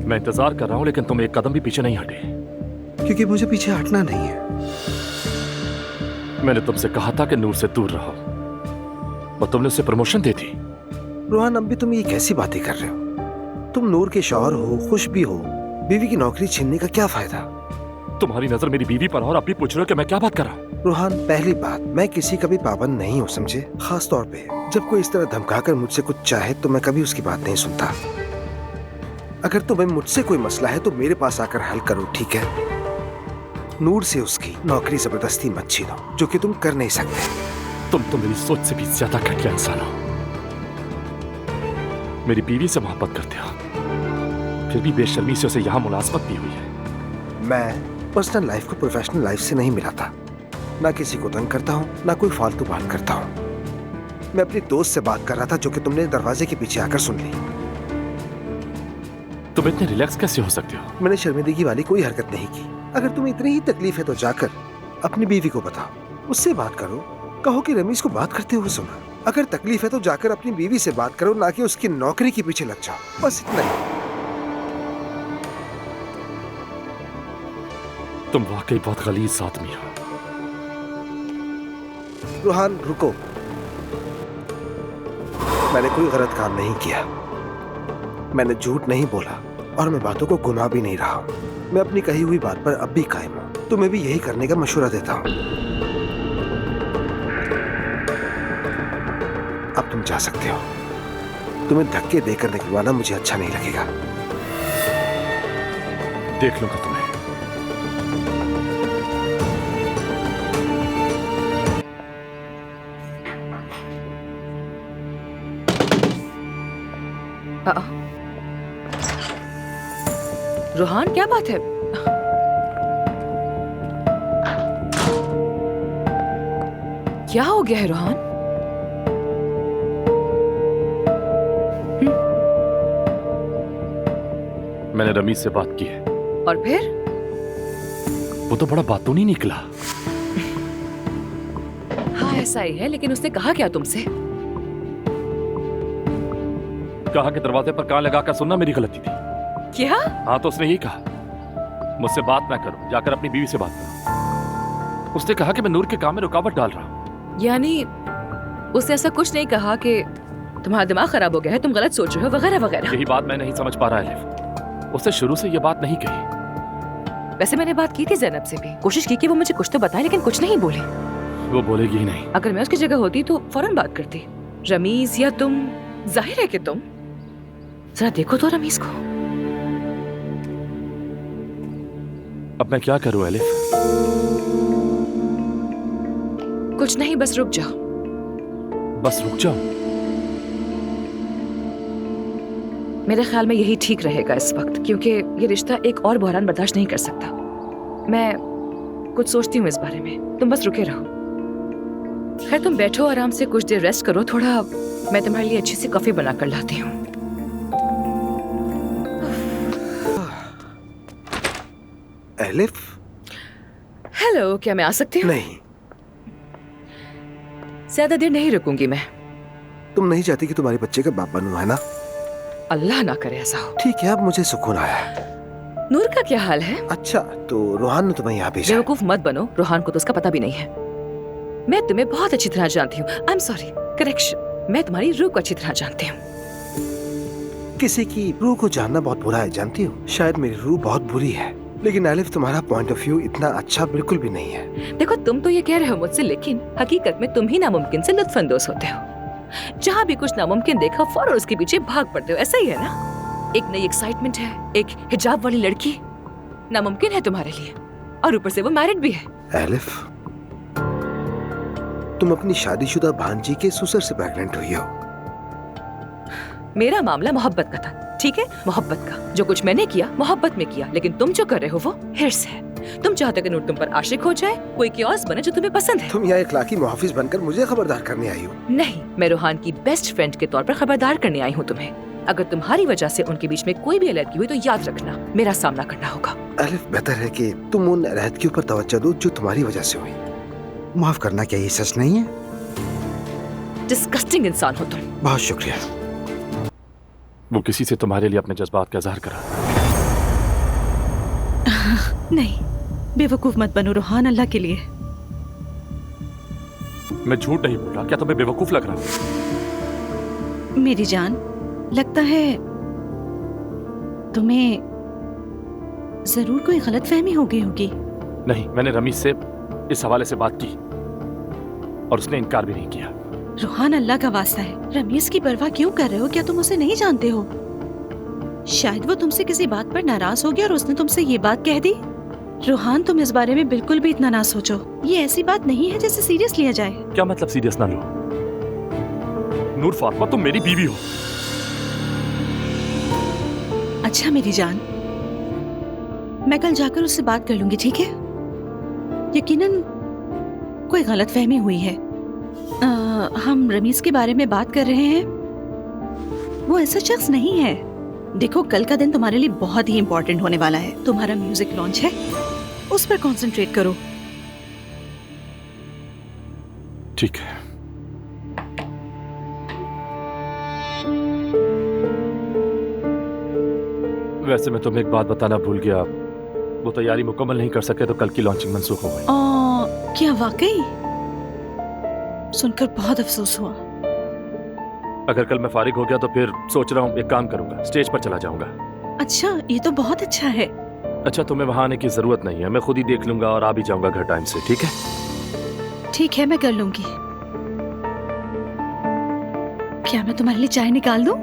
मैं इंतजार कर रहा हूं लेकिन तुम एक कदम भी पीछे नहीं हटे। क्योंकि मुझे पीछे हटना नहीं है। मैंने तुमसे कहा था कि नूर से दूर रहो और तुमने उसे प्रमोशन दे दी। रोहन, अब भी तुम ये कैसी बातें कर रहे हो? तुम नूर के शौहर हो, खुश भी हो, बीवी की नौकरी छीनने का क्या फायदा? तुम्हारी नजर मेरी बीवी पर और अभी पूछ रहे हो कि मैं क्या बात कर रहा हूँ? रोहन, पहली बात, मैं किसी का भी पाबंद नहीं हूँ, समझे? खास तौर पे जब कोई इस तरह धमकाकर मुझसे कुछ चाहे तो मैं कभी उसकी बात नहीं सुनता। अगर तुम्हें मुझसे कोई मसला है तो मेरे पास आकर हल करो, ठीक है? नूर से उसकी नौकरी जबरदस्ती मत छीनो, जो कि तुम कर नहीं सकते। तुम तो मेरी सोच से भी ज्यादा घटिया इंसान हो। मेरी बीवी से मोहब्बत करते हो, फिर भी बेशर्मी से उसे यहाँ मुलाजमत दी हुई है। मैं पर्सनल लाइफ को प्रोफेशनल लाइफ से नहीं मिलाता। ना किसी को तंग करता हूँ, ना कोई फालतू बात करता हूँ। मैं अपनी दोस्त से बात कर रहा था जो कि तुमने दरवाजे के पीछे आकर सुन ली। तुम इतने रिलैक्स कैसे हो सकते हो? मैंने शर्मिंदगी वाली कोई हरकत नहीं की। अगर तुम्हें इतनी ही तकलीफ है तो जाकर अपनी बीवी को बताओ, उससे बात करो, कहो कि रमीज को बात करते हुए सुना। अगर तकलीफ है तो जाकर अपनी बीवी से बात करो, ना कि उसकी नौकरी के पीछे लग जाओ। बस इतना ही। तुम वाकई बहुत गलीज आदमी हो। रोहान, रुको। मैंने कोई गलत काम नहीं किया, मैंने झूठ नहीं बोला और मैं बातों को घुमा भी नहीं रहा हूं। मैं अपनी कही हुई बात पर अब भी कायम हूं। तुम्हें भी यही करने का मशवरा देता हूं। अब तुम जा सकते हो। तुम्हें धक्के देकर निकलवाना मुझे अच्छा नहीं लगेगा। देख लूंगा तुम्हें। रोहान, क्या बात है? क्या हो गया है रोहान? मैंने रमीज से बात की है। और फिर? वो तो बड़ा बातून ही निकला। हाँ, ऐसा ही है, लेकिन उसने कहा क्या तुमसे? कहा कि दरवाजे पर कान लगाकर सुनना मेरी गलती थी। क्या? हाँ, तो उसने यही कहा, मुझसे बात ना करो, जाकर अपनी बीवी से बात करो। उसने कहा कि मैं नूर के काम में रुकावट डाल रहा हूँ। यानी उसने ऐसा कुछ नहीं कहा कि तुम्हारा दिमाग खराब हो गया है, तुम गलत सोच रहे हो, वगैरह वगैरह? यही बात मैं नहीं समझ पा रहा है। उसने शुरू से ये बात नहीं कही। वैसे मैंने बात की थी ज़ैनब से भी, कोशिश की कि वो मुझे कुछ तो बताए, लेकिन कुछ नहीं बोली। वो बोलेगी ही नहीं। अगर मैं उसकी जगह होती तो फौरन बात करती। रमीज या तुम, जाहिर है कि तुम। जरा देखो तो रमीज को। अब मैं क्या करूं एलिफ? कुछ नहीं, बस रुक जाओ। बस रुक जाओ? मेरे ख्याल में यही ठीक रहेगा इस वक्त, क्योंकि ये रिश्ता एक और बहरान बर्दाश्त नहीं कर सकता। मैं कुछ सोचती हूँ इस बारे में, तुम बस रुके रहो। खैर, तुम बैठो, आराम से कुछ देर रेस्ट करो थोड़ा। मैं तुम्हारे लिए अच्छी सी कॉफी बना कर लाती हूँ। एलिफ, हेलो, क्या मैं आ सकती हूँ? नहीं। ज्यादा देर नहीं रुकूंगी मैं। तुम नहीं चाहती कि तुम्हारे बच्चे का बाप बनूं, है ना? अल्लाह ना करे ऐसा हो। ठीक है, अब मुझे सुकून आया है। नूर का क्या हाल है? अच्छा, तो रोहान ने तुम्हें यहाँ भेजा? बेवकूफ मत बनो, रोहान को तो उसका पता भी नहीं है। मैं तुम्हें बहुत अच्छी तरह जानती हूँ। आई एम सॉरी, करेक्शन, मैं तुम्हारी रूह को अच्छी तरह जानती हूँ। किसी की रूह को जानना बहुत बुरा है, जानती हो? शायद मेरी रूह बहुत बुरी है, लेकिन एलिफ, तुम्हारा पॉइंट ऑफ व्यू इतना अच्छा बिल्कुल भी नहीं है। देखो, तुम तो ये कह रहे हो मुझसे, लेकिन हकीकत में तुम ही नामुमकिन से लुत्फानंदोज होते हो। जहाँ भी कुछ नामुमकिन देखा फौरन उसके पीछे भाग पड़ते हो, ऐसा ही है ना? एक नई एक्साइटमेंट है, एक हिजाब वाली लड़की नामुमकिन है तुम्हारे लिए, और ऊपर से वो मैरिड भी है। एलिफ, तुम अपनी शादीशुदा भांजी के ससुर से प्रेग्नेंट हुई हो। मेरा मामला मोहब्बत का था, ठीक है? मोहब्बत का। जो कुछ मैंने किया मोहब्बत में किया, लेकिन तुम जो कर रहे हो वो हिर्स है। तुम चाहते हो कि नूर तुम पर आशिक हो जाए, कोई कियोस बने जो तुम्हें पसंद है। तुम यहाँ इखलाकी मुहाफिज बनकर मुझे खबरदार करने आई हो? नहीं, मैं रोहान की बेस्ट फ्रेंड के तौर पर खबरदार करने आई हूँ तुम्हें। अगर तुम्हारी वजह से उनके बीच में कोई भी अलग हुई तो याद रखना, मेरा सामना करना होगा। एलिफ, बेहतर है कि तुम उन अलहदगियों पर तवज्जो दो जो तुम्हारी वजह से हुई। माफ करना, क्या ये सच नहीं है? डिस्गस्टिंग इंसान हो तुम। बहुत शुक्रिया। वो किसी से तुम्हारे लिए अपने जज्बात का इजहार करा। नहीं, बेवकूफ मत बनो रोहान, अल्लाह के लिए। मैं झूठ नहीं बोल रहा, क्या तुम्हें बेवकूफ लग रहा? मेरी जान, लगता है तुम्हें जरूर कोई गलतफहमी हो गई होगी। नहीं, मैंने रमीज से इस हवाले से बात की और उसने इनकार भी नहीं किया। रोहान, अल्लाह का वास्ता है, रमीज की परवाह क्यों कर रहे हो? क्या तुम उसे नहीं जानते हो? शायद वो तुमसे किसी बात पर नाराज हो गया और उसने तुमसे ये बात कह दी। रोहान, तुम इस बारे में बिल्कुल भी इतना ना सोचो। ये ऐसी बात नहीं है जिसे सीरियस लिया जाए। क्या मतलब सीरियस ना लो? नूर फातिमा, तुम मेरी बीवी हो। अच्छा मेरी जान, मैं कल जाकर उससे बात कर लूंगी, ठीक है? यकीनन कोई गलतफहमी हुई है। हम रमीज के बारे में बात कर रहे हैं। वो ऐसा शख्स नहीं है। देखो, कल का दिन तुम्हारे लिए बहुत ही इंपॉर्टेंट होने वाला है। तुम्हारा म्यूजिक लॉन्च है, उस पर कंसंट्रेट करो। ठीक है। वैसे मैं तुम्हें एक बात बताना भूल गया, वो तैयारी मुकम्मल नहीं कर सके तो कल की लॉन्चिंग मंसूख हो गई। क्या वाकई? सुनकर बहुत अफसोस हुआ। अगर कल मैं फारिग हो गया तो फिर सोच रहा हूँ एक काम करूंगा, स्टेज पर चला जाऊंगा। अच्छा, ये तो बहुत अच्छा है। अच्छा, तुम्हें वहां आने की जरूरत नहीं है, मैं खुद ही देख लूंगा और आ भी जाऊंगा घर टाइम से। ठीक है? ठीक है, मैं कर लूंगी। क्या मैं तुम्हारे लिए चाय निकाल दूं?